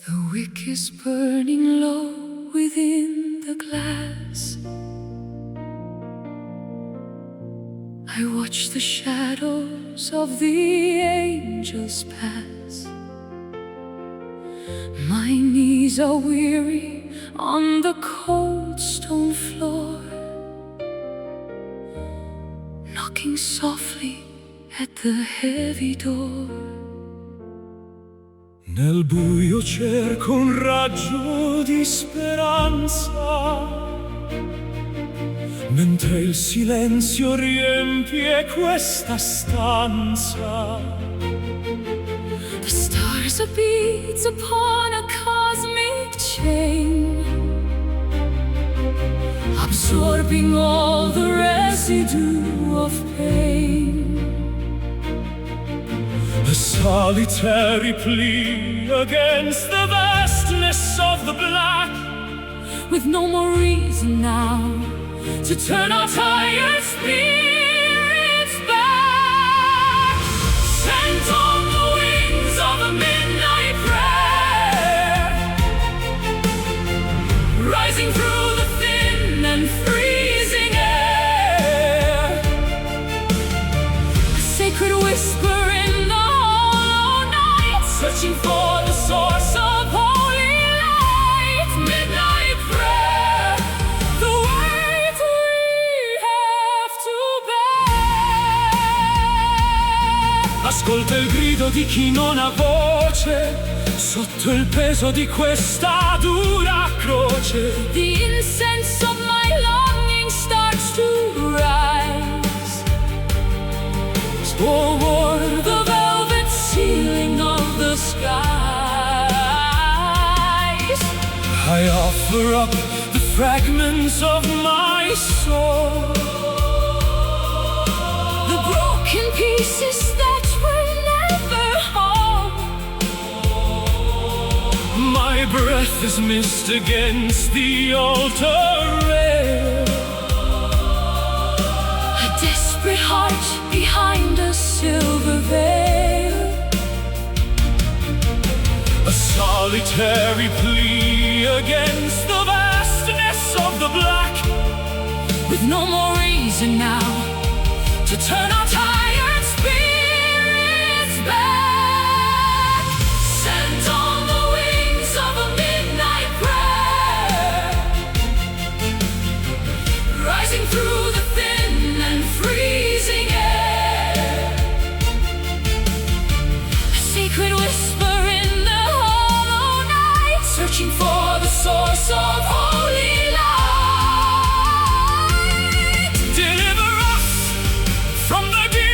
The wick is burning low within the glass. I watch the shadows of the angels pass. My knees are weary on the cold stone floor, knocking softly at the heavy door. Nel buio cerco un raggio di speranza, mentre il silenzio riempie questa stanza. The stars are beads upon a cosmic chain, absorbing all the residue of pain. A solitary plea against the vastness of the black, with no more reason now to turn our tired spirits back. Sent on the wings of a midnight prayer, rising through the thin and freezing air, a sacred whisper in the hollow night, searching for the source of holy light. Midnight prayer, the weight we have to bear. ascolta il grido di chi non ha voce, sotto il peso di questa dura croce. The incense of my longing starts to rise toward the velvet ceiling of the skies. I offer up the fragments of my soul, The broken pieces that were never whole. my breath is missed against the altar rail. A desperate heart behind a silver veil. A solitary plea against the vastness of the black, With no more reason now to turn our tired spirits back. Sent on the wings of a midnight prayer, rising through the thin and freezing air, a sacred whisper in the hollow night, searching for the source of holy light. deliver us from the deep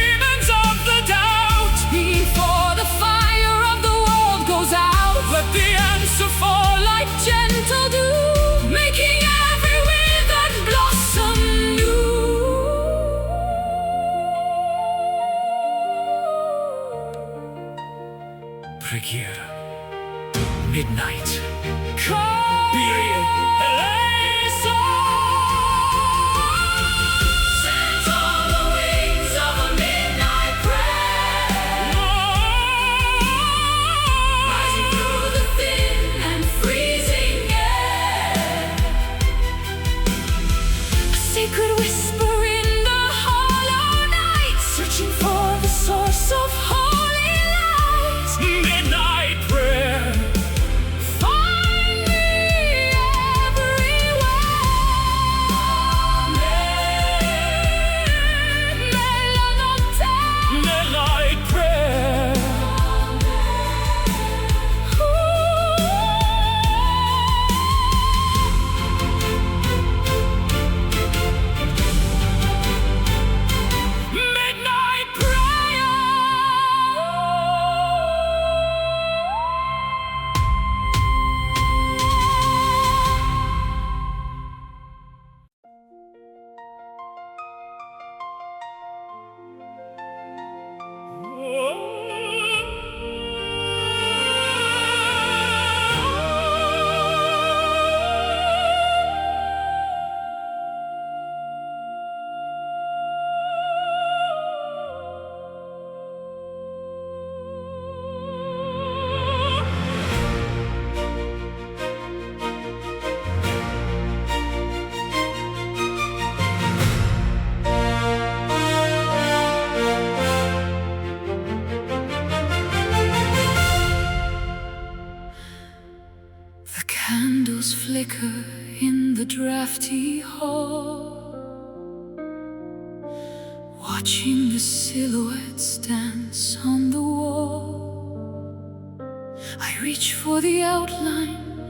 Candles flicker in the drafty hall, watching the silhouettes dance on the wall. I reach for the outline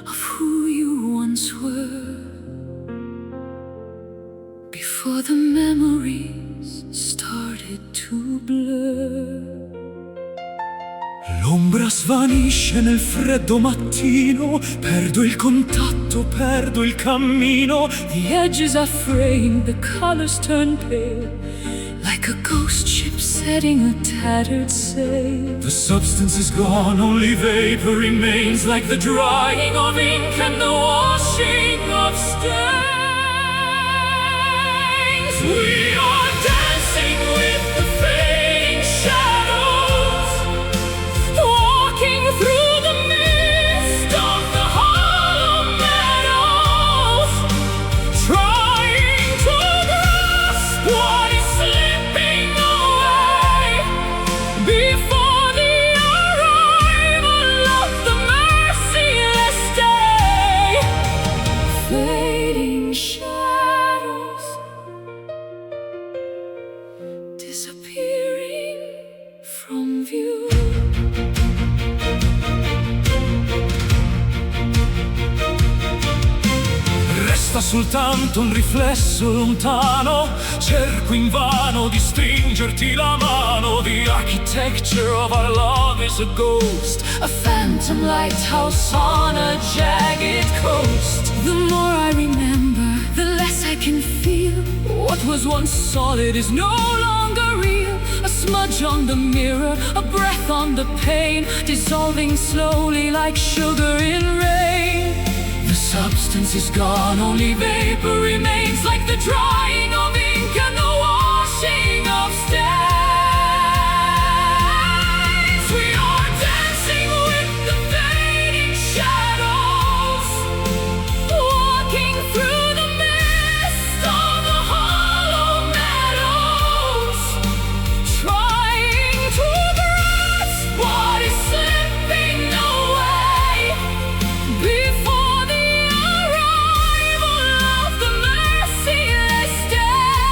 of who you once were, before the memories started to blur. L'ombra svanisce nel freddo mattino, perdo il contatto, perdo il cammino. The edges are fraying, the colors turn pale, like a ghost ship setting a tattered sail. The substance is gone, only vapor remains, like the drying of ink and the washing of stains. We are dancing with the fading shadows, Walking through the mist of the hollow meadows, trying to grasp what is slipping away before the arrival of the merciless day. Fading shadows disappearing from view. Resta soltanto un riflesso lontano, cerco invano di stringerti la mano. The architecture of our love is a ghost, A phantom lighthouse on a jagged coast. The more I remember, the less I can feel. What was once solid is no longer real. A smudge on the mirror, a breath on the pane, dissolving slowly like sugar in rain. The substance is gone, only vapor remains, like the drying of ink and the washing of stains. We are dancing with the fading shadows, Walking through the mist of the hollow meadows, trying to grasp what is slipping away before the arrival of the merciless day.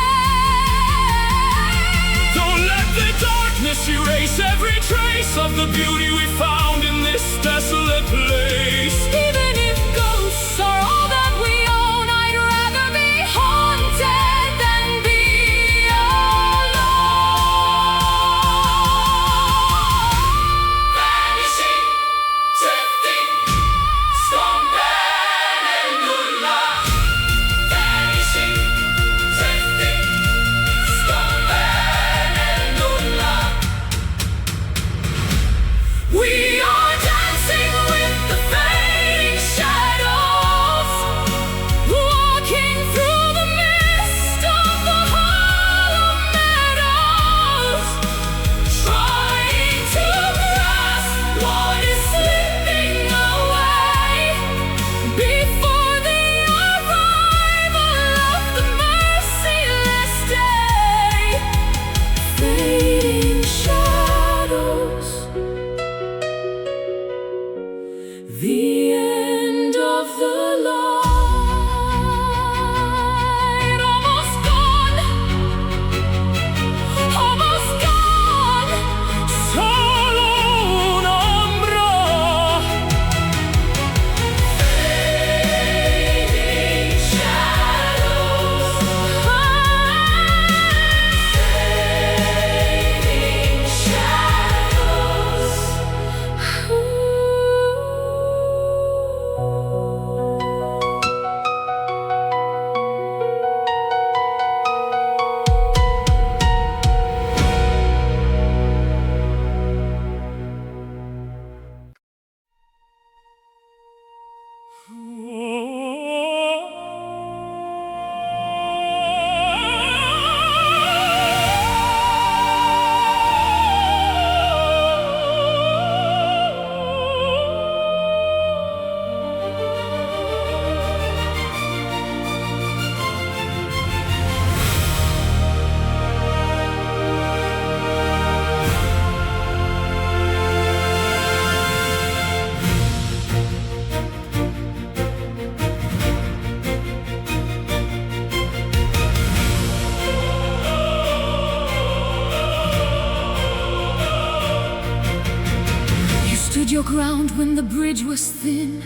bridge was thin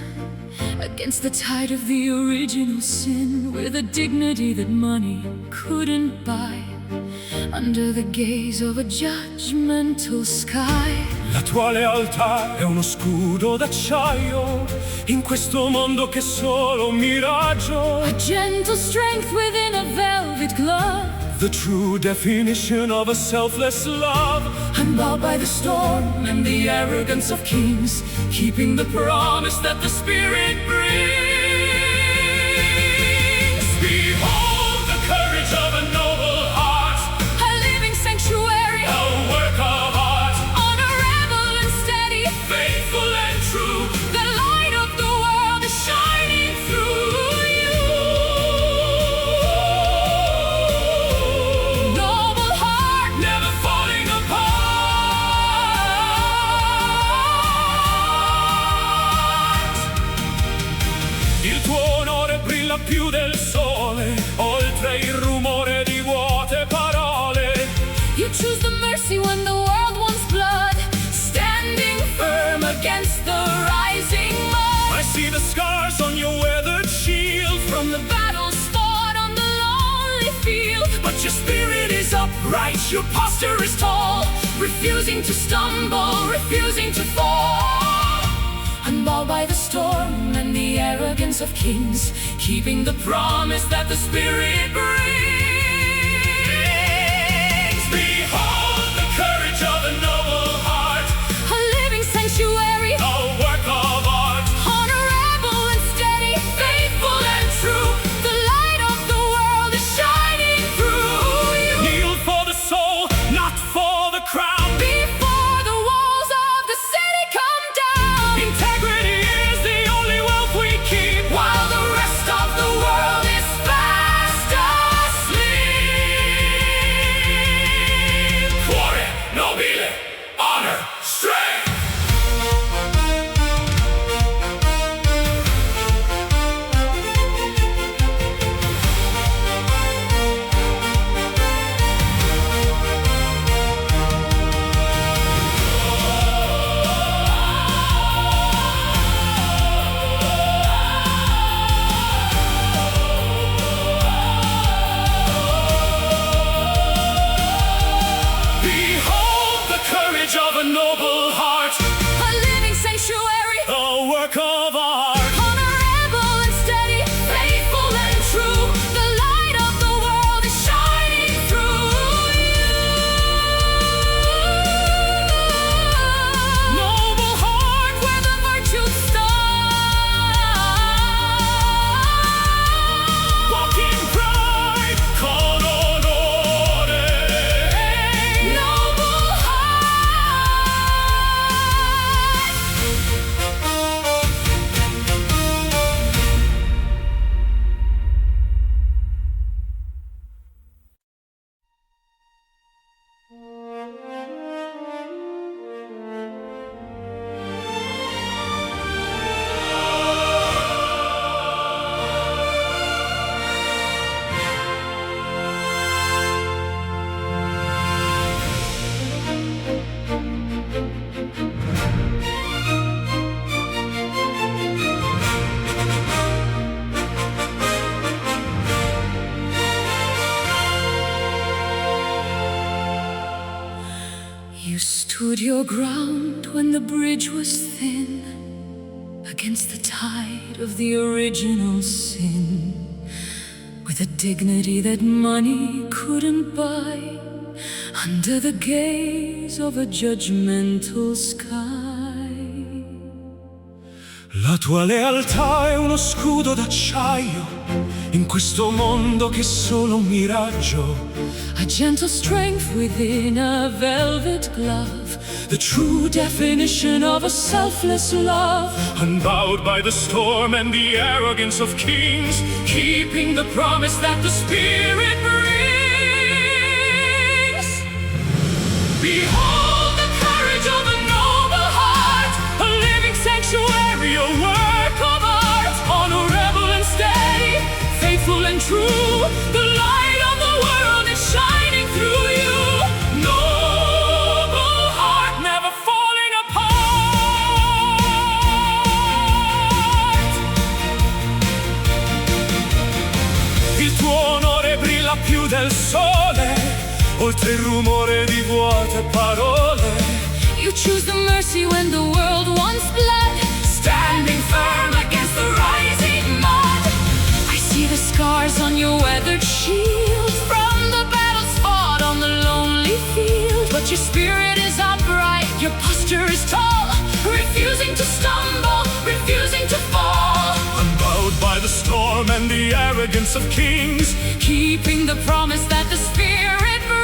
against the tide of the original sin, with a dignity that money couldn't buy, under the gaze of a judgmental sky. La tua lealtà è uno scudo d'acciaio in questo mondo che è solo un miraggio. A gentle strength within a velvet glove, the true definition of a selfless love. I'm bowed by the storm and the arrogance of kings, keeping the promise that the Spirit brings. Behold the courage of a noble heart, a living sanctuary, a work of art, honorable and steady, faithful and true. the light of the world is shining through you. Noble heart, Never falling apart. Il tuo onore brilla più del sole, oltre il rumore di vuote parole. you choose the mercy when the world wants blood, standing firm against the rising mud. I see the scars on your weathered shield, From the battles fought on the lonely field, but your spirit is upright, your posture is tall, refusing to stumble, refusing to fall. Unbowed by the storm and the arrogance of kings, keeping the promise that the Spirit brings. Behold the courage of a noble heart, a living sanctuary, a work of art, honorable and steady, faithful and true. The light of the world is shining through you. kneel for the soul, not for the crown. Before the walls of the city come down, Integrity is the only wealth we keep, while the rest of the world is fast asleep. cuore nobile, honor, strength. Behold the courage of a noble heart, A living sanctuary, a work of art, honorable and steady, faithful and true. The light of the world is shining through you. Noble heart where the virtues stand. walk in pride, con onore. Noble heart. You stood your ground when the bridge was thin, against the tide of the original sin, with a dignity that money couldn't buy, under the gaze of a judgmental sky. La tua lealtà è uno scudo d'acciaio in questo mondo che è solo un miraggio. A gentle strength within a velvet glove, The true definition of a selfless love. unbowed by the storm and the arrogance of kings, Keeping the promise that the Spirit brings. Behold the courage of a noble heart, a living sanctuary, a work of art, honorable and steady, faithful and true. The light of the world is shining through you. Noble heart, never falling apart. più del sole, oltre il rumore di vuote parole. You choose the mercy when the world wants blood, standing firm against the rising mud. I see the scars on your weathered shield from the battles fought on the lonely field. But your spirit is upright, your posture is tall, refusing to stumble, refusing to fall. Unbowed by the storm and the arrogance of kings, keeping the promise that the Spirit brings.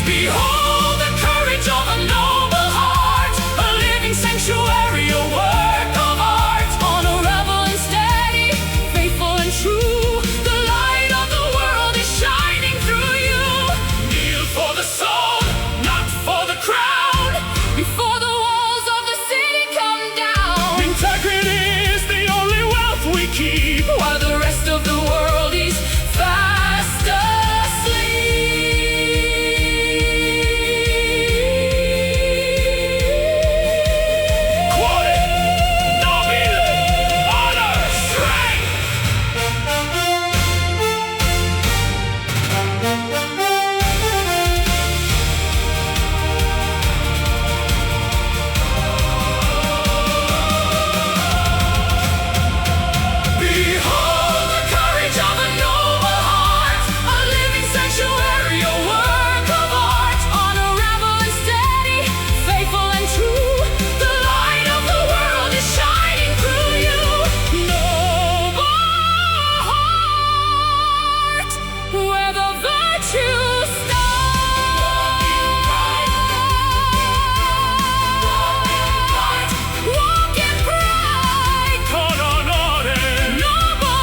Behold the courage of a noble heart, a living sanctuary, a work of art. Honorable and steady, faithful and true, the light of the world is shining through you. Kneel for the soul, not for the crown, before the walls of the city come down. Integrity is the only wealth we keep, while the rest of the world is fast asleep. Cuore, nobile, honor, strength. Behold the courage of a noble heart, A living sanctuary, a work of art. Honorable and steady, faithful and true, the light of the world is shining through you. Noble heart, where the virtues start. Walk in pride, con onore. noble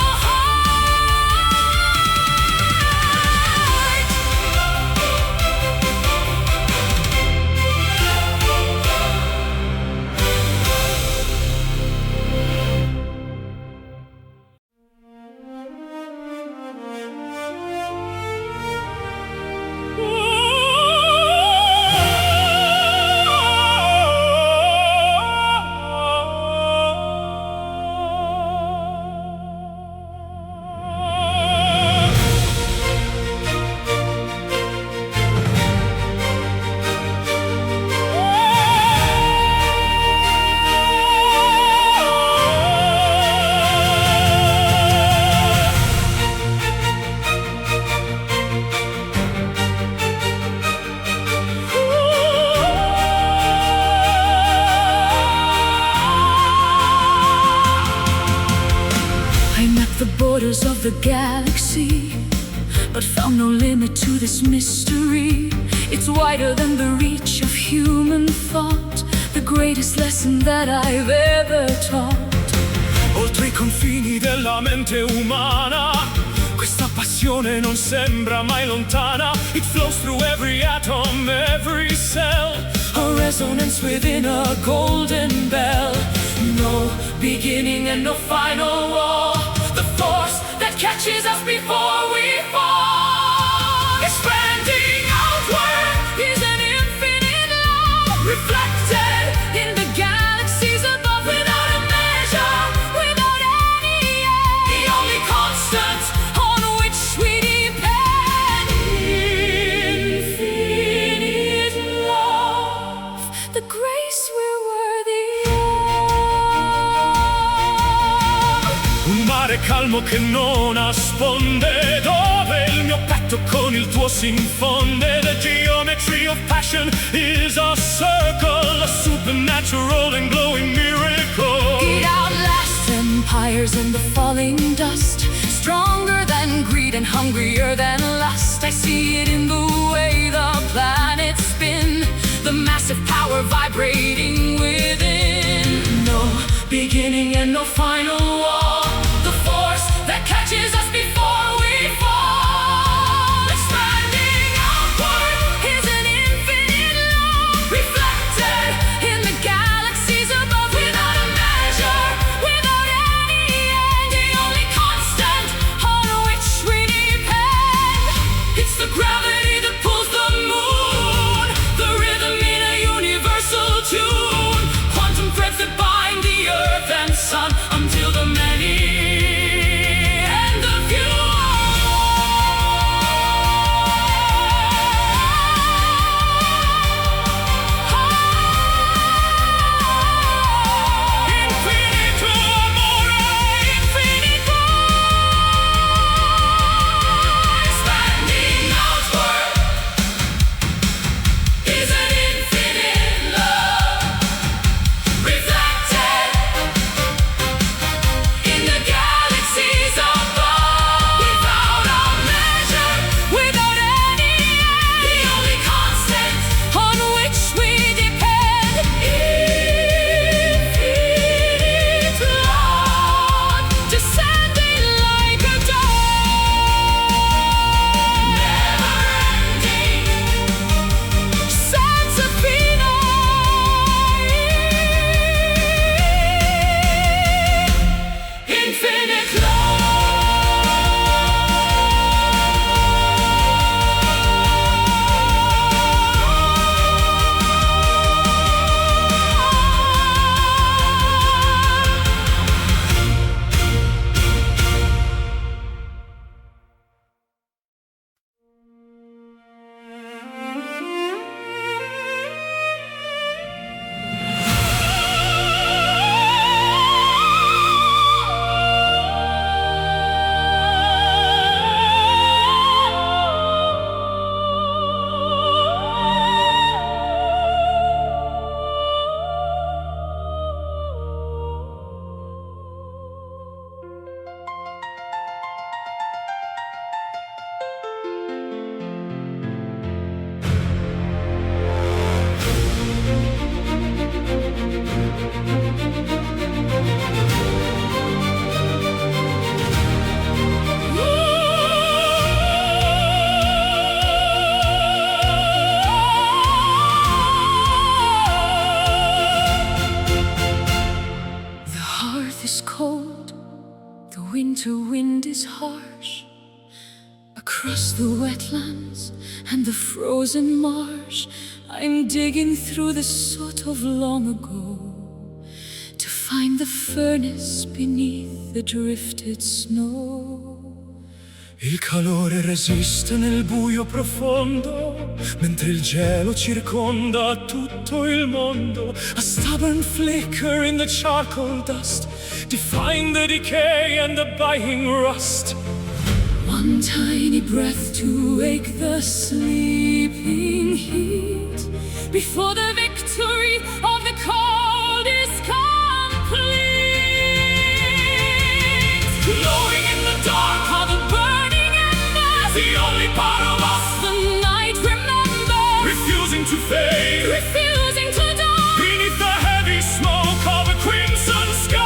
I'm at the borders of the galaxy, but found no limit to this mystery. It's wider than the reach of human thought, the greatest lesson that I've ever taught. Oltre i confini della mente umana, questa passione non sembra mai lontana. It flows through every atom, every cell, A resonance within a golden bell. No beginning and no final wall, the force that catches us before we fall. Expanding outward is an infinite love, reflected in the galaxies above, without a measure, without any end. The only constant on which we depend. Infinite love, the grace we're worthy of. un mare calmo che non nasconde, dove il mio petto con il tuo si infonde. The geometry of passion is a circle, a supernatural and glowing miracle. It outlasts empires in the falling dust, stronger than greed and hungrier than lust. I see it in the way the planets spin, the massive power vibrating within. No beginning and no final wall, the force that catches us before we fall. Expanding outward is an infinite love, reflected in the galaxies above, without a measure, without any end. The only constant on which we depend. It's the gravity that pulls the moon, the rhythm in a universal tune, quantum threads that bind the earth and sun. cold, the winter wind is harsh. Across the wetlands and the frozen marsh, I'm digging through the soot of long ago to find the furnace beneath the drifted snow. Il calore resiste nel buio profondo, mentre il gelo circonda tutto il mondo. A stubborn flicker in the charcoal dust, defying the decay and the biting rust. One tiny breath to wake the sleeping heat before the victory of the cold is complete. Glowing in the dark are the burning embers, the only part of us the night remembers, refusing to fade, refusing to die beneath the heavy smoke of a crimson sky.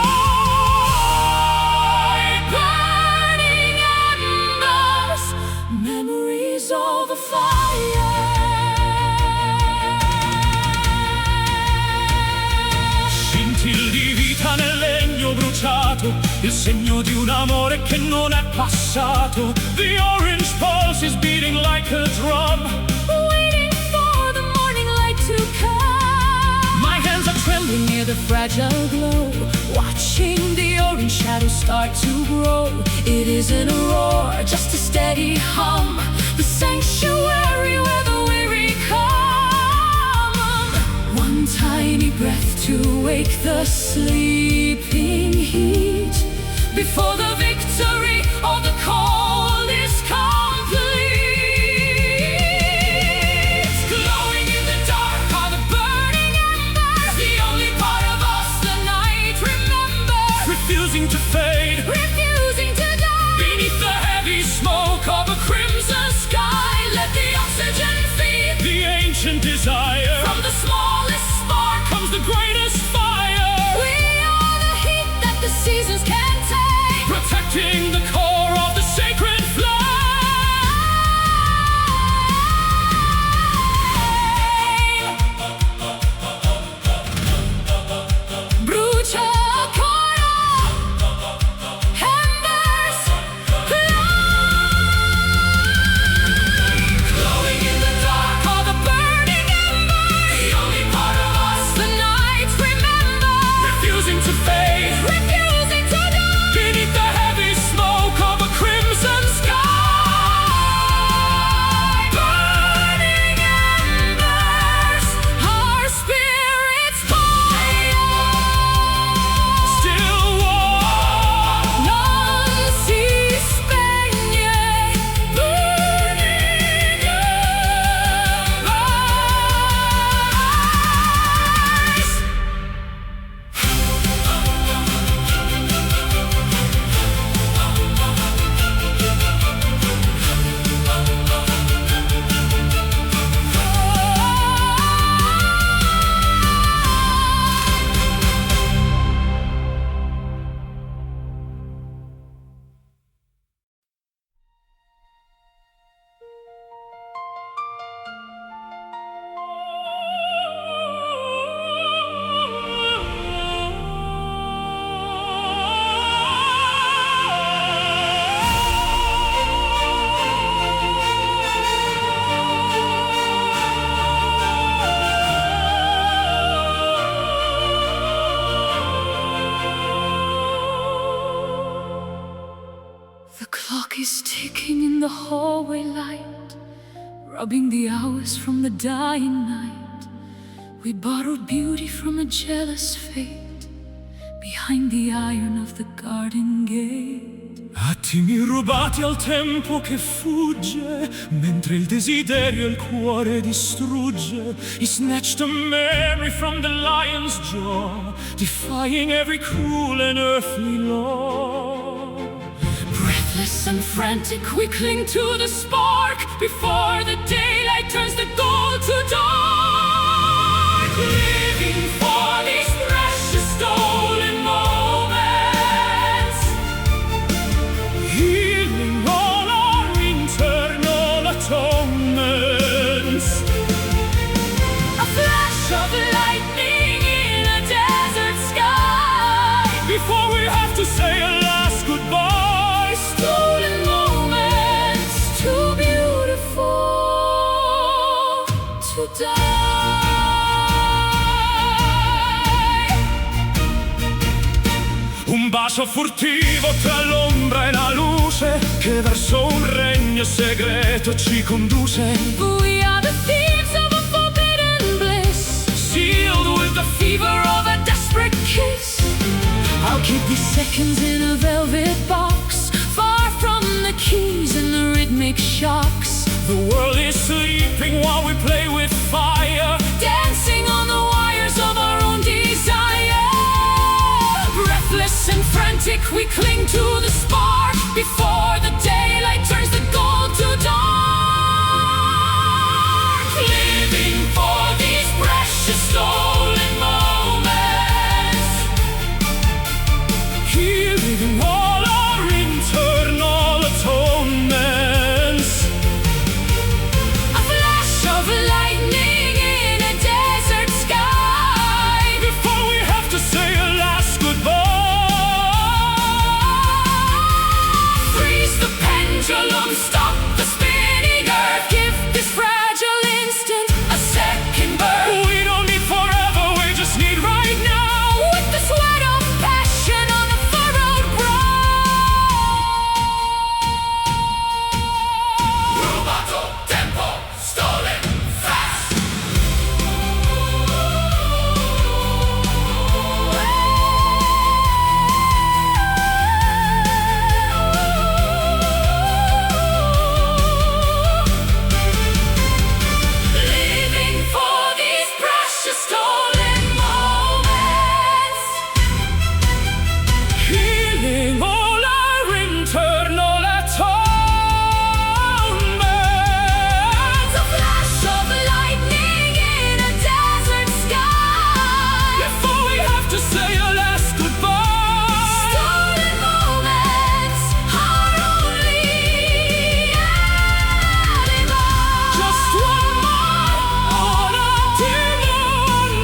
Burning embers, memories of a fire. Scintille di vita nel legno bruciato, il segno di un amore che non è passato. The orange pulse is beating like a drum, Waiting for the morning light to come. my hands are Trembling near the fragile glow, watching the orange shadows start to grow. It isn't a roar, just a steady hum, the sanctuary where the weary come. One tiny breath to wake the sleeping heat before the victory of the cold is complete. Glowing in the dark are the burning embers, the only part of us the night remembers, refusing to fade refusing to die beneath the heavy smoke of a crimson sky. Let the oxygen feed the ancient desire. from the smallest spark Comes the greatest fire, we are the heat that the seasons can't take, protecting the core of the sacred flame. Brucia ancora, embers, Glowing in the dark are the burning embers, the only part of us the night remembers, refusing to fade refusing to die beneath the heavy smoke of a crimson sky. burning embers, our spirits fire. Still warm, Non si spegne, burning embers. The clock is ticking in the hallway light, rubbing the hours from the dying night. We borrowed beauty from a jealous fate behind the iron of the garden gate. attimi rubati al tempo che fugge, mentre il desiderio il cuore distrugge. He snatched a memory from the lion's jaw, defying every cruel and earthly law. Breathless and frantic, we cling to the spark before the daylight turns the gold to dark. Living for these precious stolen moments, healing all our internal atonements. A flash of lightning in a desert sky Before we have to say a last goodbye. Stolen moments, too beautiful to die. Un bacio furtivo tra l'ombra e la luce, che verso un regno segreto ci conduce. We are the thieves of a forbidden bliss, Sealed with the fever of a desperate kiss. I'll keep these seconds in a velvet box, far from the keys and the rhythmic shocks. The world is sleeping while we play with fire, Dancing on the wires of our own desire. Breathless and frantic, we cling to the spark, before the daylight turns the gold to dark. living for these precious stolen moments, healing all our internal atonements. A flash of lightning in a desert sky, Before we have to say a last goodbye. freeze the pendulum, stop the spinning earth, give this fragile instant a second birth. We don't need forever, we just need right now. With the sweat of passion on the furrowed brow. Rubato tempo, stolen fast. Living for these precious stolen moments, Healing all our internal atonements. a flash of lightning in a desert sky. Before we have to say a last goodbye. Stolen moments, our only alibi. Just one more on a demon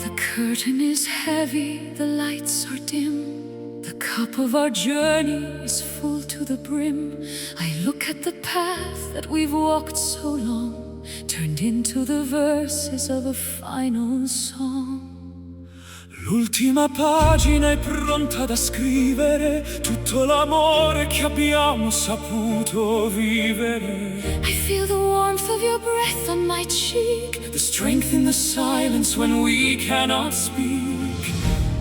The curtain is heavy, the lights are dim. The cup of our journey is full to the brim. I look at the path that we've walked so long, turned into the verses of a final song. L'ultima pagina è pronta da scrivere tutto l'amore che abbiamo saputo vivere. I feel the warmth of your breath on my cheek, The strength in the silence when we cannot speak.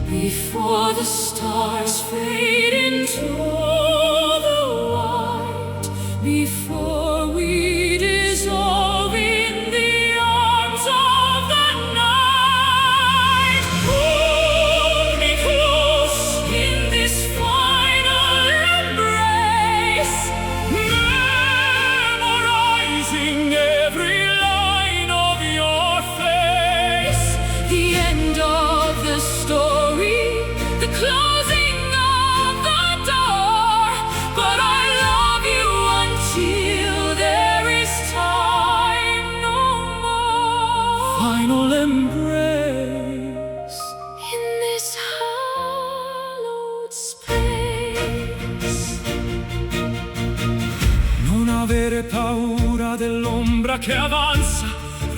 before the stars fade into the white, before we dissolve in the arms of the night. Hold me close, In this final embrace, memorizing every line of your face. the end of the story, the closing of the door. But I love you until there is time no more. Final embrace. In this hallowed space, Non avere paura dell'ombra che avanza,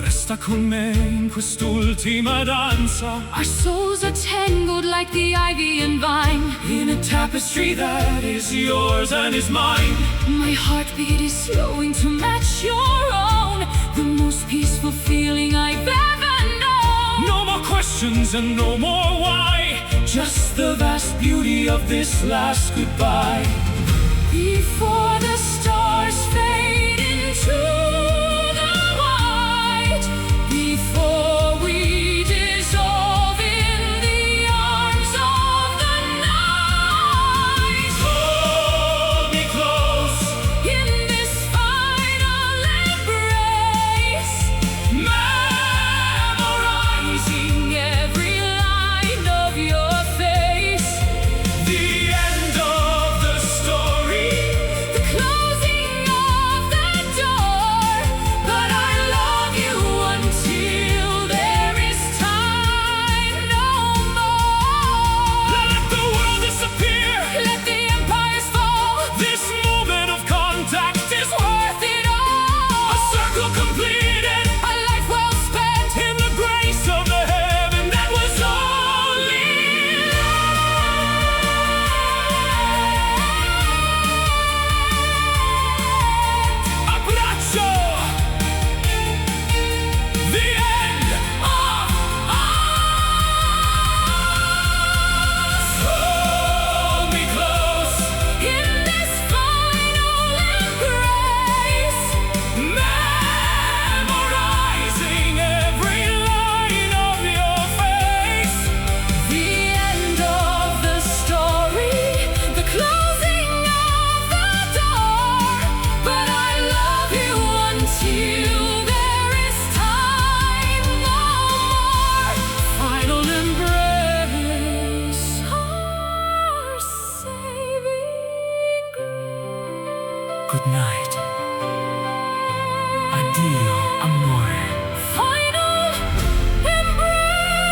resta Resta con me in quest'ultima danza. Our souls are tangled like the ivy and vine, in a tapestry that is yours and is mine. My heartbeat is slowing to match your own, the most peaceful feeling I've ever known. No more questions and no more why, just the vast beauty of this last goodbye. Before the stars fade into the white, before we dissolve in the arms of the night, hold me close in this final embrace, memorizing every line of your face. the end of the story, The closing of the door, but I love you until there is time no more. let the world disappear. Let the empires fall. This moment of contact is worth it all. a circle completed A life well spent. in the grace of the heaven that was only abbraccio. The end of us. Hold me close, In this final embrace, memorizing every line of your face. the end of the story, the closing of the door, but I love you until there is time no more. Final embrace, our saving grace. Good night. Addio, amore. Final embrace.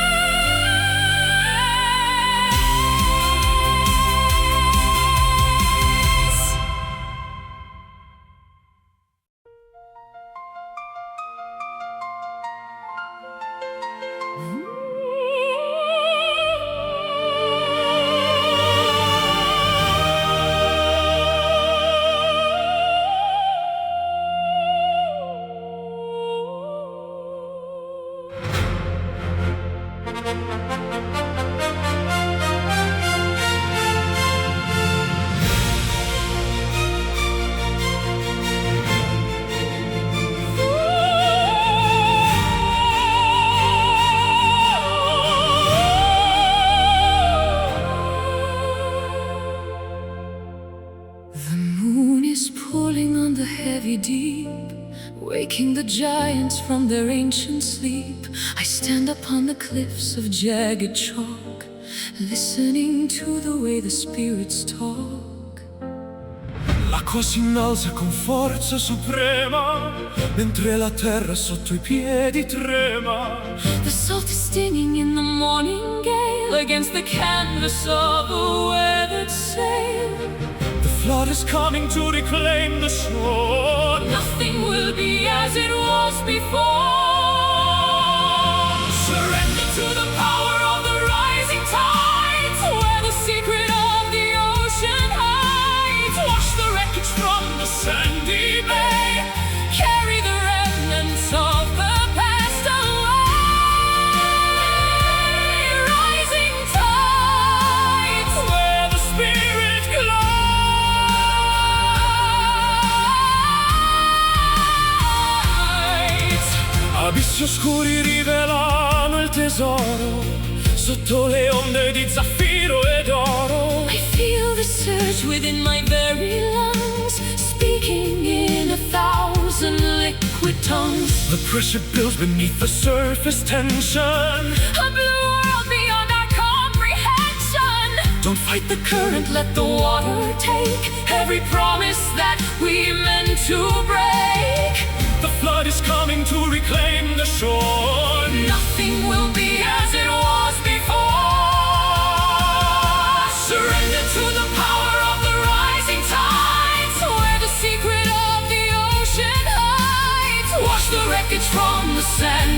The moon is pulling on the heavy deep, waking the giants from their ancient sleep. I stand upon the cliffs of jagged chalk, listening to the way the spirits talk. L'acqua si innalza con forza suprema, mentre la terra sotto i piedi trema. The salt is stinging in the morning gale against the canvas of a weathered sail. The flood is coming to reclaim the shore. Nothing will be as it was before. Surrender to the power of the rising tides, where the secret of the ocean hides. Wash the wreckage from the sandy bay, carry the remnants of the past away. Rising tides, where the spirit glides. Abissi oscuri rivelano il tesoro, sotto le onde di zaffiro ed oro. I feel the surge within my very lungs, speaking in 1,000 liquid tongues. The pressure builds beneath the surface tension. A blue world beyond our comprehension. Don't fight the current, Let the water take every promise that we meant to break. the flood is coming to reclaim the shore. Nothing will be as it was before. Surrender to the power of the rising tides, where the secret of the ocean hides. Wash the wreckage from the sand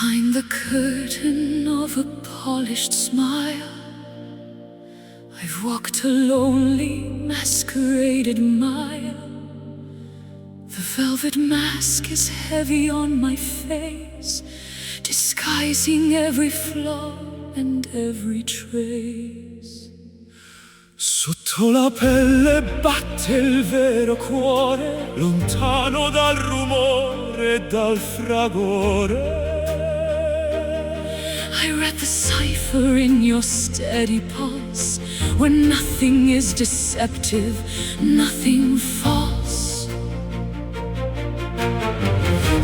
Behind the curtain of a polished smile, I've walked a lonely, masqueraded mile. The velvet mask is heavy on my face, disguising every flaw and every trace. Sotto la pelle batte il vero cuore, lontano dal rumore e dal fragore. I read the cipher in your steady pulse, where nothing is deceptive, nothing false.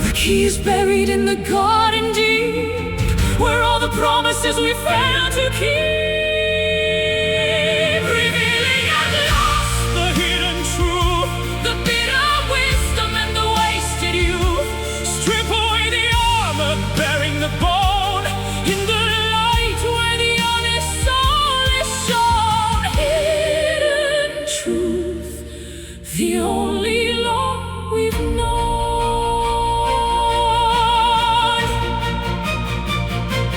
The key is buried in the garden deep, where all the promises we failed to keep, revealing at last The hidden truth, the bitter wisdom and the wasted youth. strip away the armor, bearing the bone. In the light where the honest soul is shown, hidden truth, the only law we've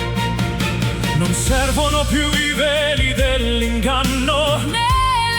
known. Non servono più i veli dell'inganno, Né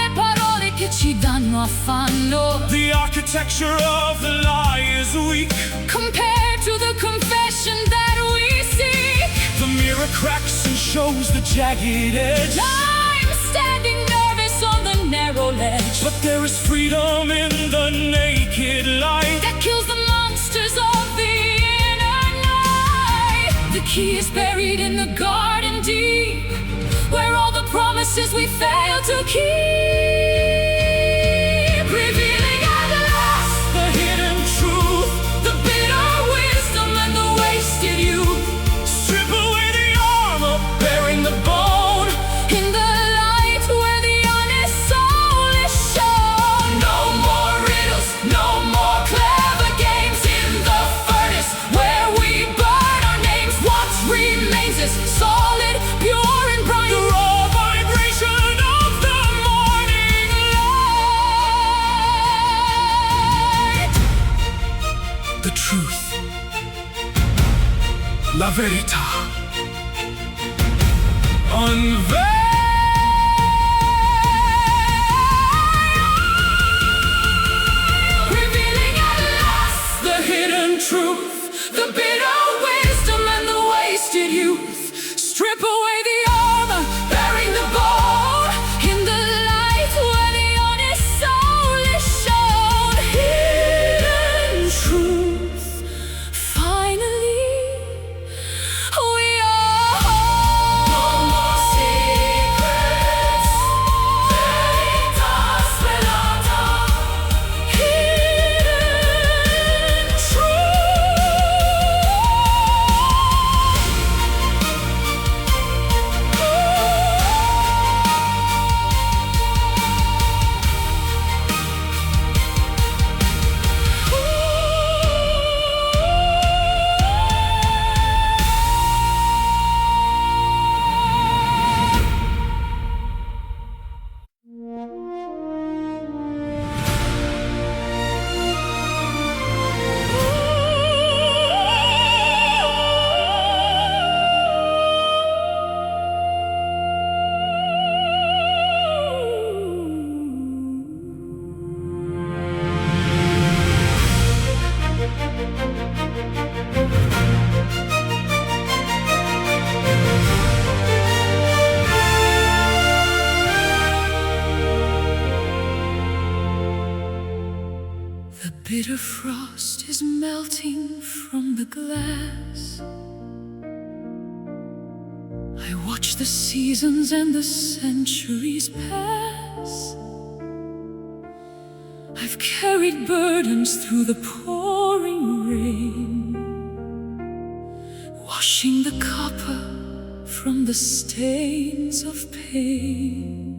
le parole che ci danno affanno, the architecture of the lie is weak. compared to the confession that we seek. The mirror cracks and shows the jagged edge, I'm standing nervous on the narrow ledge but there is freedom in the naked light. that kills the monsters of the inner night. The key is buried in the garden deep, where all the promises we failed to keep, revealing at last The hidden truth, the bitter wisdom and the wasted youth. strip away the armor, bearing the bone. In the light where the honest soul is shown, no more riddles, no more clever games. In the furnace where we burn our names, what remains is solid, pure and bright, The raw vibration of the morning light. The truth, la verità, Revealing at last the hidden truth, the bitter wisdom and the wasted youth. Strip away the armor, bearing the bone. In the light where the honest soul is shown, hidden truth. Finally, we are home. No more secrets, veritas velata. Hidden The bitter frost is melting from the glass. I watch the seasons and the centuries pass. I've carried burdens through the pouring rain, washing the copper from the stains of pain.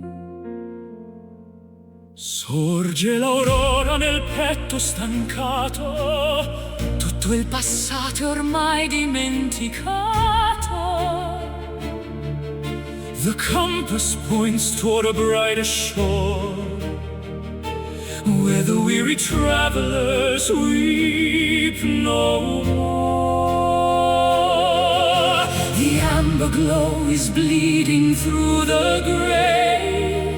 Sorge l'aurora nel petto stancato, Tutto il passato è ormai dimenticato. the compass points toward a brighter shore, where the weary travelers weep no more. amber glow is bleeding through the gray,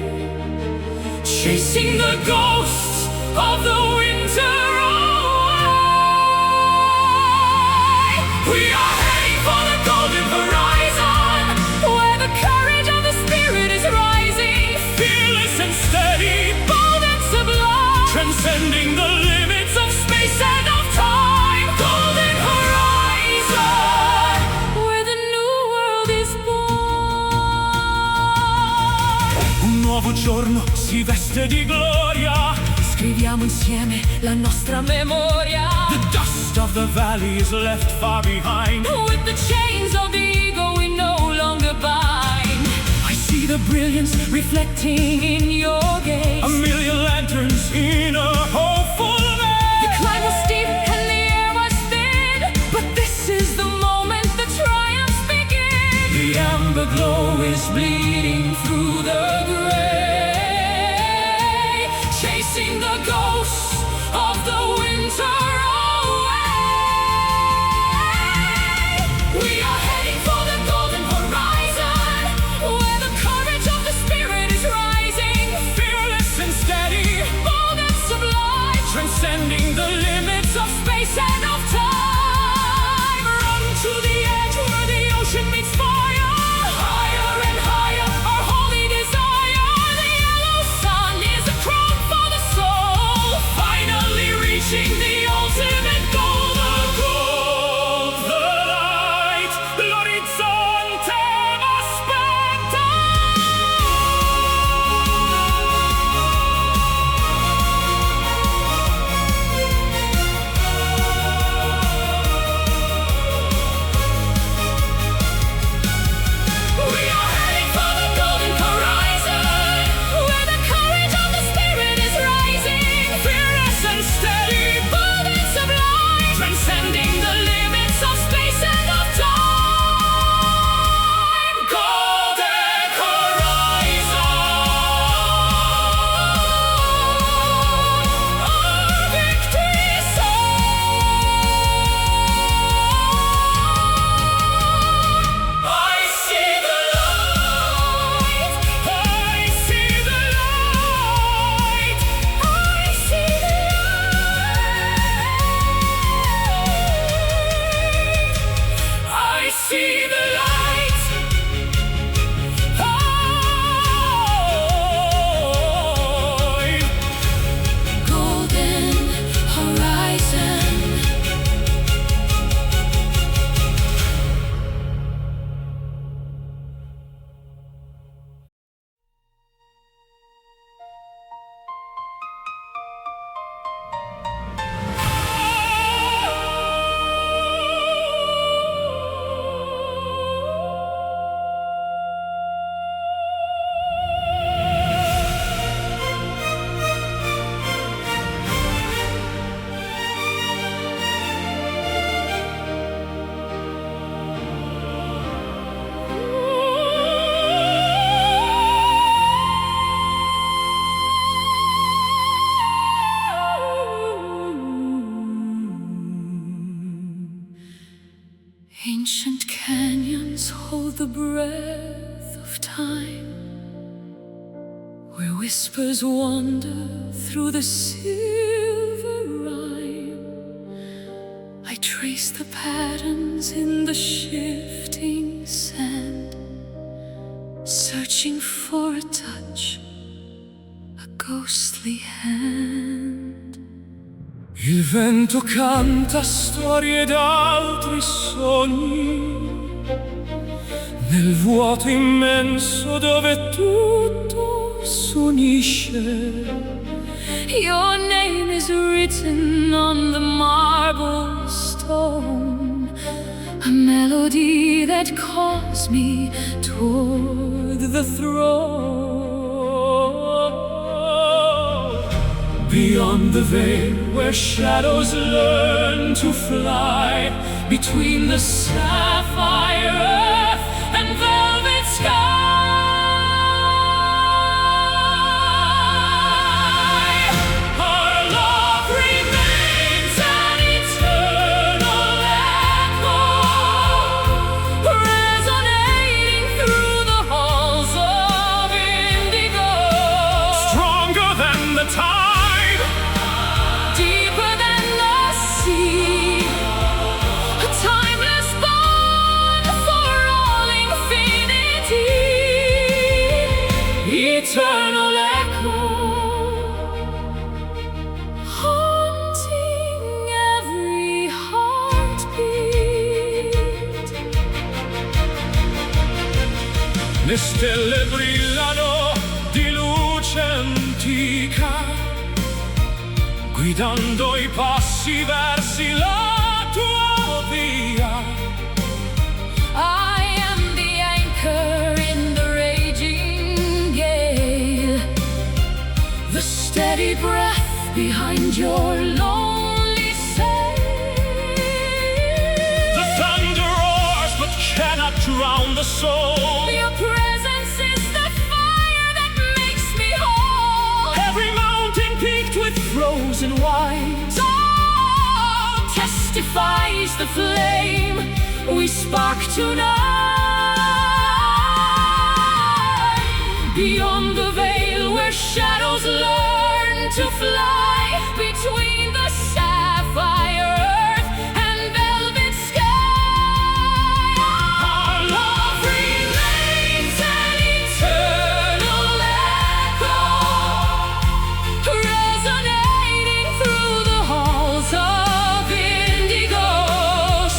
chasing the ghosts of the winter away. We are heading for the golden horizon, where the courage of the spirit is rising, Fearless and steady, bold and sublime, transcending the limits of space and of time. golden horizon, where the new world is born. Un nuovo giorno si veste di gloria. Scriviamo insieme la nostra memoria. The dust of the valley is left far behind. With the chains of the ego we no longer bind. I see the brilliance reflecting in your gaze. A million lanterns in a hopeful The maze. climb was steep and the air was thin, but this is the moment the triumphs begin. The amber glow is Bleeding through the gray, chasing the ghosts of the winter away. We are heading for the golden horizon, where the courage of the spirit is rising, fearless and steady, bold and sublime, transcending the limits of space and of time. Run to the edge where the ocean meets fire, higher and higher, our holy desire. The yellow sun is a crown for the soul, finally reaching the ultimate goal. the gold, the light, l'orizzonte aspetta. We are heading for the golden horizon, where the courage of the spirit is rising, Fearless and steady, bold and sublime, transcending the limits of space and of time. golden horizon. Our victory song. I see the light. I see the light. I see the light. I see the light. Golden horizon. Ancient canyons hold the breath of time, where whispers wander through the silver rime. I trace the patterns in the shifting sand, searching for a touch, a ghostly hand. Il vento canta storie d'altri sogni, nel vuoto immenso dove tutto s'unisce. Your name is written on the marble stone, a melody that calls me toward the throne. Beyond the veil where shadows learn to fly, Between the sapphire earth and velvet sky, our love remains an eternal echo, resonating le stelle brillano di luce antica, guidando i passi verso la tua via. I am the anchor in the raging gale, the steady breath behind your lonely sail. The thunder roars but cannot drown the soul. Your presence is the fire that makes me whole. Every mountain peaked with frozen white, Oh, testifies the flame we spark tonight. Beyond the veil where shadows learn to fly, between the sapphire earth and velvet sky, our love remains an eternal echo, resonating through the halls of indigo.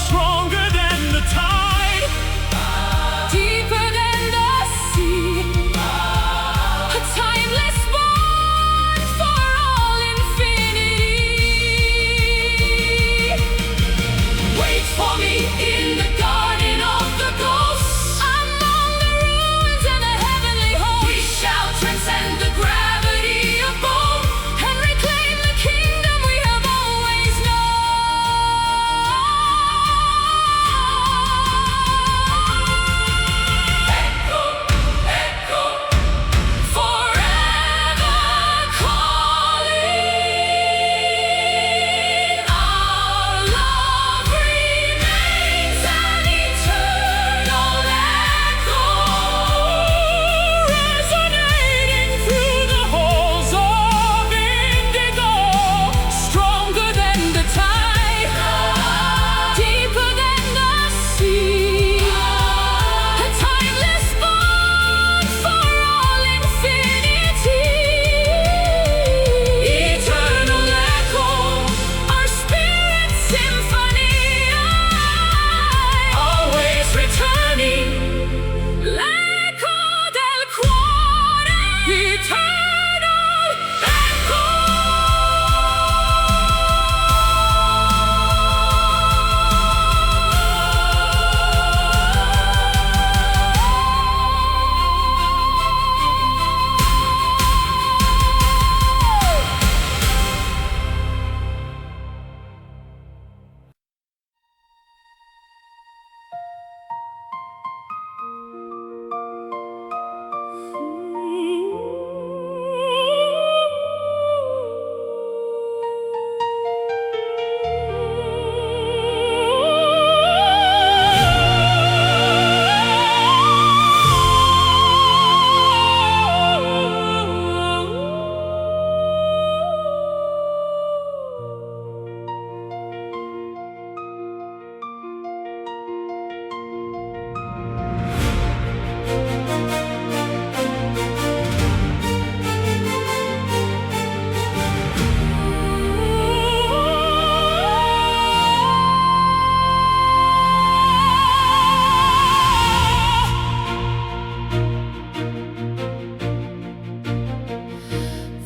stronger than the tide, Deeper than the sea, a timeless bond for all infinity. Wait for me in the garden of the ghosts, among the ruins and the heavenly host. We shall transcend the gravity of both and reclaim the kingdom we have always known. Echo, forever calling. Our love remains an eternal echo, resonating through the halls of indigo. stronger than the tide, deeper than the sea, a timeless bond for all infinity. Eternal echo, our spirit symphony, always returning. L'eco del cuore, eternal echo.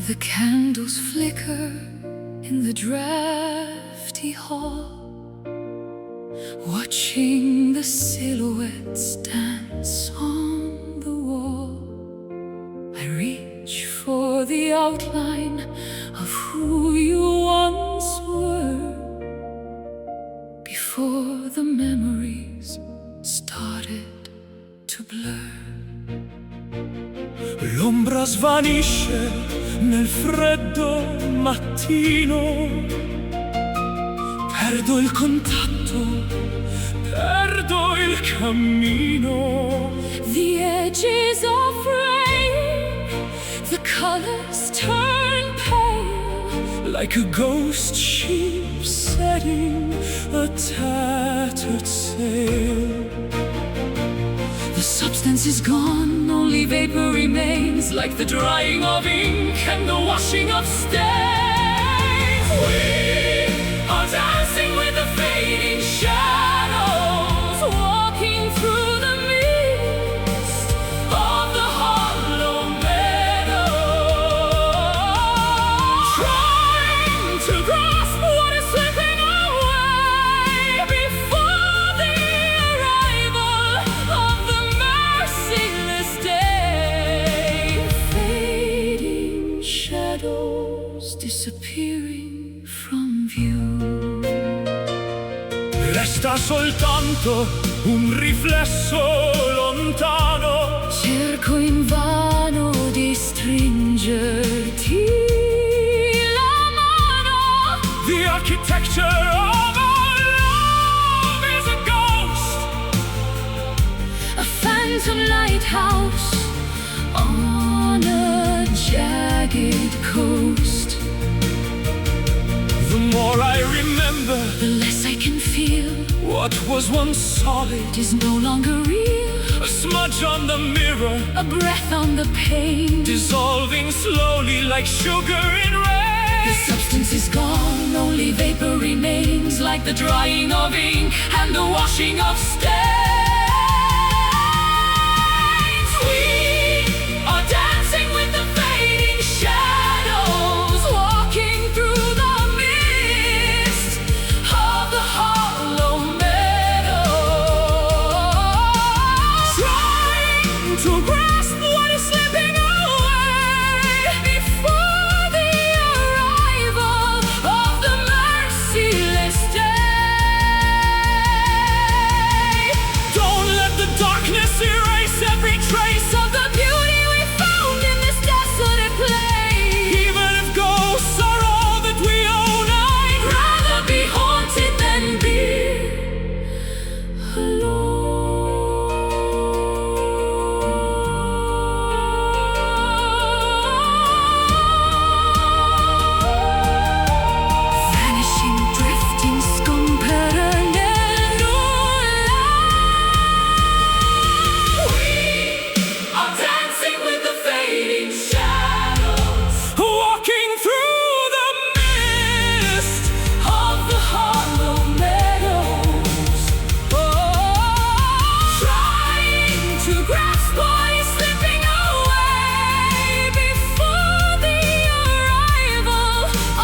The candles flicker in the drafty hall, watching the silhouettes dance on the wall. I reach for the outline of who you once were, before the memories started to blur. L'ombra svanisce nel freddo mattino, perdo il contatto, perdo il cammino. The edges are fraying, the colors turn pale, Like a ghost ship setting a tattered sail. the substance is gone, only vapor remains, like the drying of ink and the washing of stains. We are dancing with the fading shadows, walking through the mist resta soltanto un riflesso lontano. Cerco invano di stringerti la mano. The architecture of our love is a ghost, A phantom lighthouse on a jagged coast. The more I remember, The less I can feel. what was once solid, It is no longer real. a smudge on the mirror, A breath on the pane. dissolving slowly like sugar in rain. The substance is gone, only vapor remains, like the drying of ink and the washing of stains. We are dancing with the fading shadows, walking through the mist of the hollow meadow, Trying to grasp what is slipping away before the arrival of the merciless day. Don't let the darkness erase every trace Of the beauty we found in this desolate place. Even if ghosts are all that we own, I'd Rather be haunted than be alone. Vanishing, drifting, scomperere nel nulla. We are dancing with the fading shadows walking through the mist. of the hollow meadows, trying to grasp what is slipping away before the arrival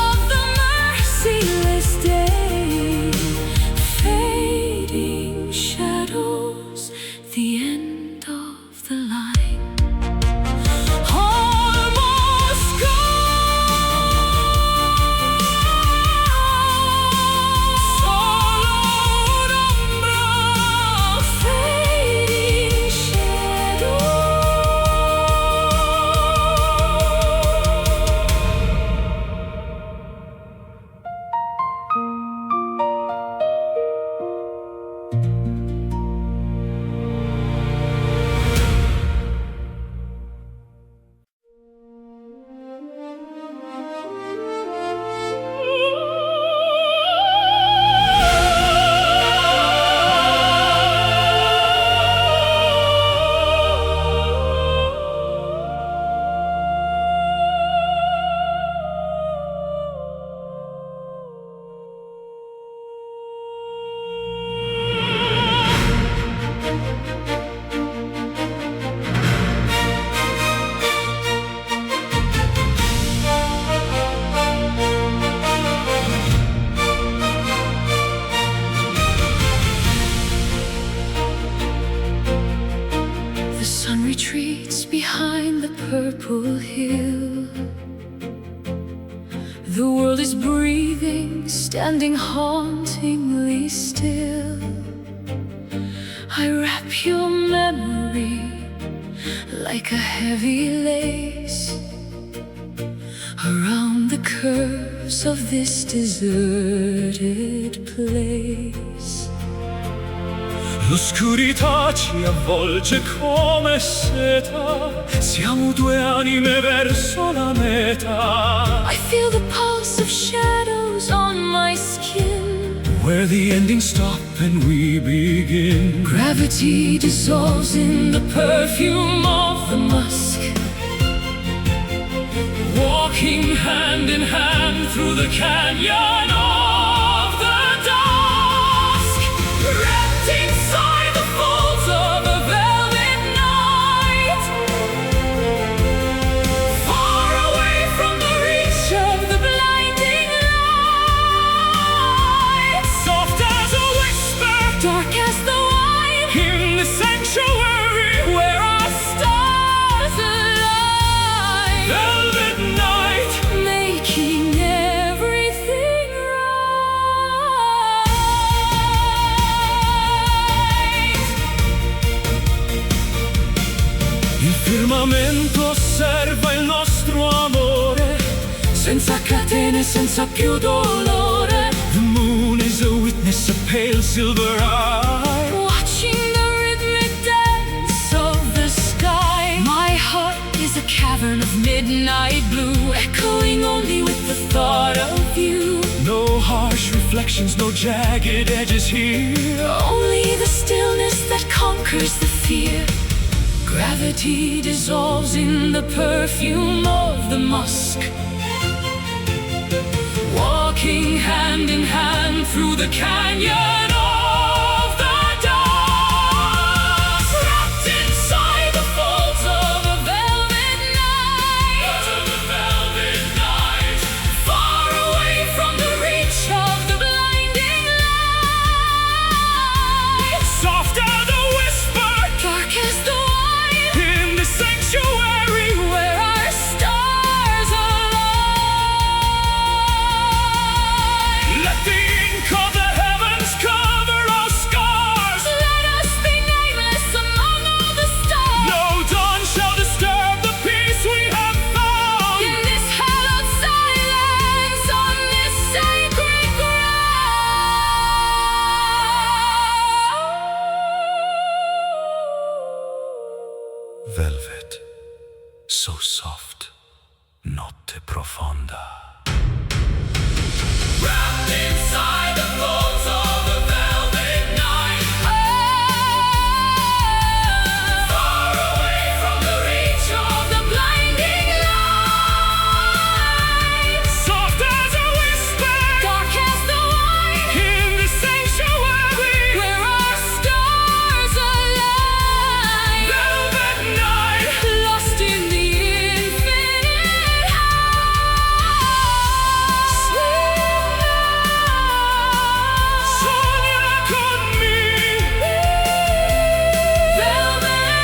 of the merciless day. Fading shadows, the end of the line. Almost gone. Solo un'ombra, fading shadow. The sun retreats behind the purple hill. The world is breathing, standing hauntingly still. I wrap your memory like a heavy lace around the curves of this deserted place. L'oscurità ci avvolge come seta, siamo due anime verso la meta, I feel the pulse of shadows on my skin. where the endings stop and we begin. Gravity dissolves in the perfume of the musk. Walking hand in hand through the canyon of the dusk, Wrapped inside the folds of a velvet night, far away from the reach of the blinding light. soft as a whisper, Dark as the wine, in the sanctuary where our stars align, velvet night. making everything right. firmamento osserva il nostro amore, senza catene, senza più dolore. The moon is a witness, a pale silver eye, watching the rhythmic dance of the sky. My heart is a cavern of midnight blue, echoing only with the thought of you. No harsh reflections, no jagged edges here, only the stillness that conquers the fear. Gravity dissolves in the perfume of the musk, walking hand in hand through the canyon of the dusk, wrapped inside the folds of a velvet night, far away from the reach of the blinding light. soft as a whisper, Dark as the in the sanctuary, where our stars align. let the ink of the heavens cover our scars. Let us be nameless among all the stars. No dawn shall disturb the peace we have found. In this hallowed silence, on this sacred ground. Velvet, so soft, notte profonda. Wrapped inside the folds of a velvet night, far away from the reach of the blinding light. Soft as a whisper, Dark as the wine, in the sanctuary, where our stars align. velvet night. Lost in the infinite heights. Sogna con me, Velvet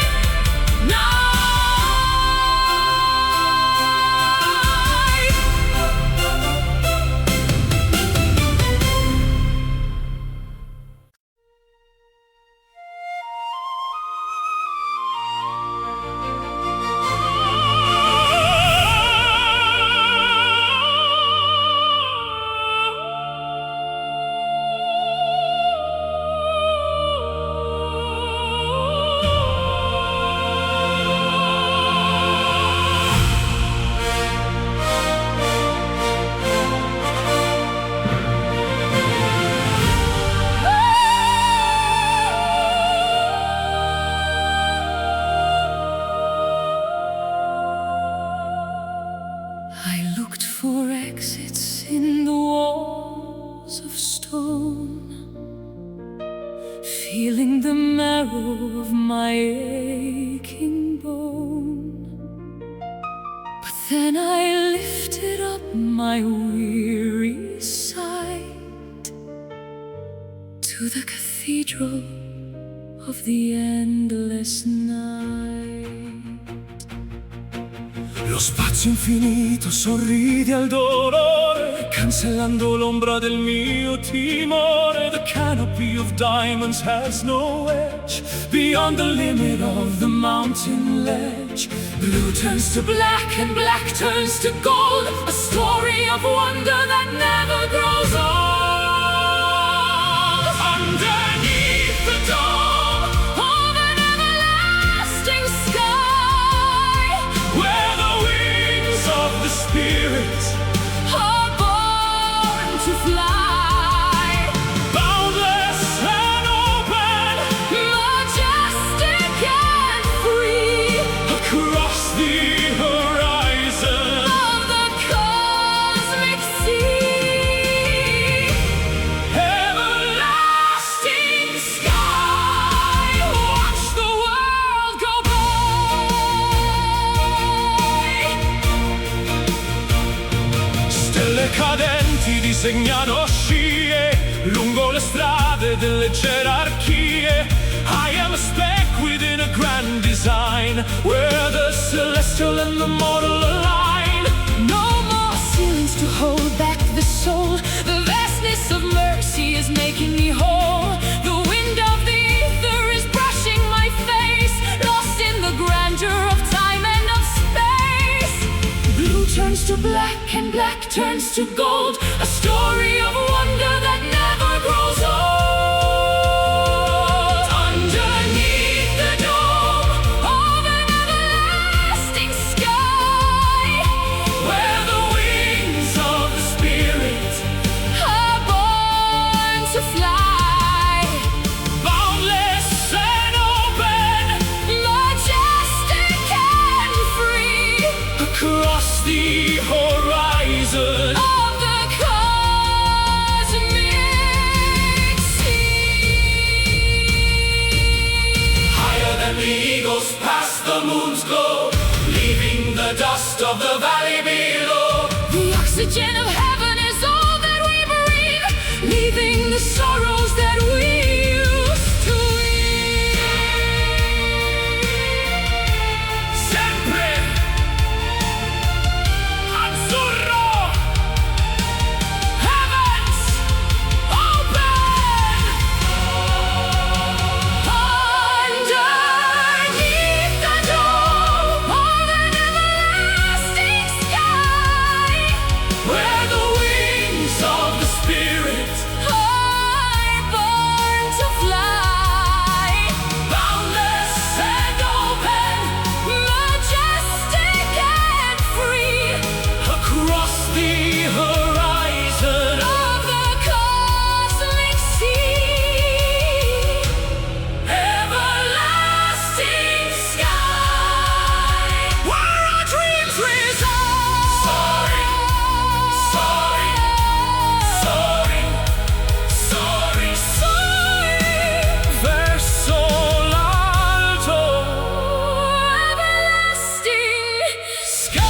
I looked for exits in the walls of stone, feeling the marrow of my aching bone. But then I lifted up my weary sight to the cathedral of the endless night. lo spazio infinito sorride al dolore, cancellando l'ombra del mio timore. The canopy of diamonds has no edge, beyond the limit of the mountain ledge. Blue turns to black and black turns to gold, a story of wonder that never grows old. Underneath the dome Of an everlasting sky, where the wings of the spirit are born to fly, boundless and open majestic and free, across the horizon. of the cosmic sea. Everlasting Sky, watch the world go by. stelle cadenti disegnano scie lungo le strade delle gerarchie. I am a speck within a grand design, where the celestial and the mortal align. No more ceilings to hold back the soul. The vastness of mercy is making me whole. The wind of the ether is brushing my face, lost in the grandeur of time turns to gold, a story of wonder that never grows old. Underneath the dome of an everlasting sky, where the wings of the Spirit are born to fly, boundless and open, majestic and free, across the horizon of the cosmic sea. Higher than the eagles, past the moon's glow, leaving the dust of the valley below. The oxygen of heaven is all that we breathe, leaving the sorrows that we used to Sempre azzurro, heavens open. Underneath the dome of an everlasting sky, where the wings of the Spirit are born to fly, boundless and open, majestic and free, across the horizon of the cosmic sea, everlasting sky, where our dreams reside. Soaring, soaring, soaring, soaring, Soaring, verso l'alto. everlasting sky.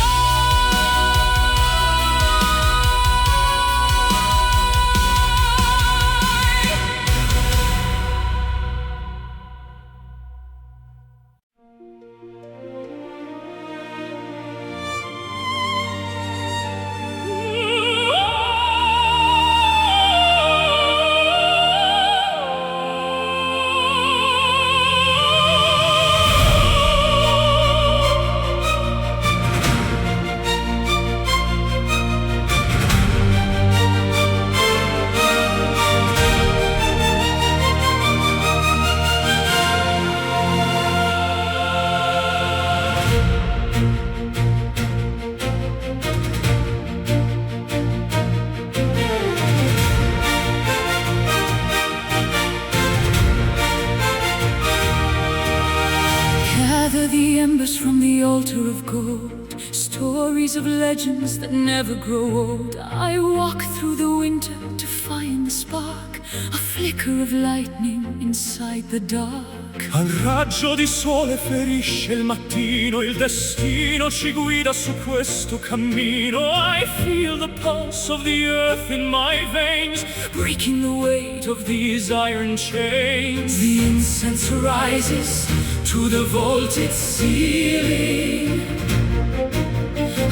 Gather the embers from the altar of gold, stories of legends that never grow old. I walk through the winter to find the spark, a flicker of lightning inside the dark. Al raggio di sole ferisce il mattino, il destino ci guida su questo cammino. I feel the pulse of the earth in my veins, Breaking the weight of these iron chains. the incense rises to the vaulted ceiling,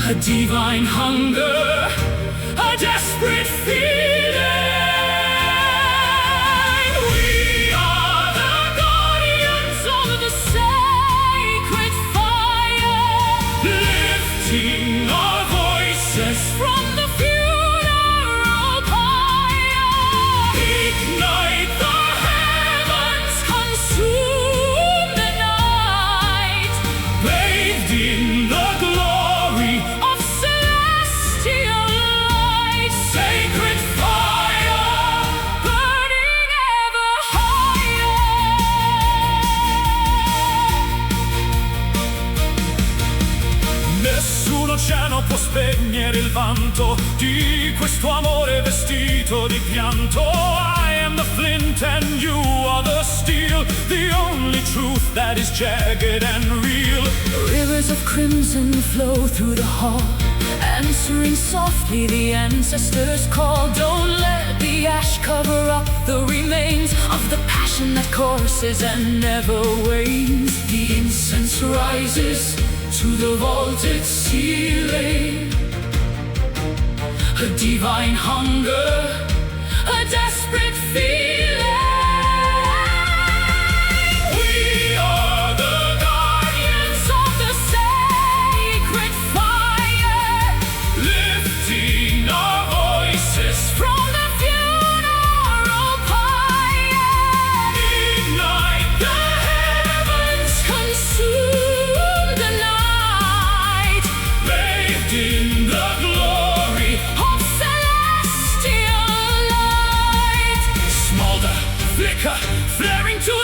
A divine hunger, a desperate feeling. We are the guardians of the sacred fire, lifting our voices from the funeral pyre. ignite the heavens, Consume the night bathed in the glory of celestial light, sacred fire. burning ever higher. Nessun oceano può spegnere il vanto di questo amore vestito di pianto. I am the flint and you are the steel, the only truth that is jagged and real. Rivers of crimson flow through the hall, answering softly the ancestors' call. Don't let the ash cover up the remains of the passion that courses and never wanes. The incense rises to the vaulted ceiling, a divine hunger, a desperate feeling. We are the Guardians of the sacred fire, lifting flicker, flaring to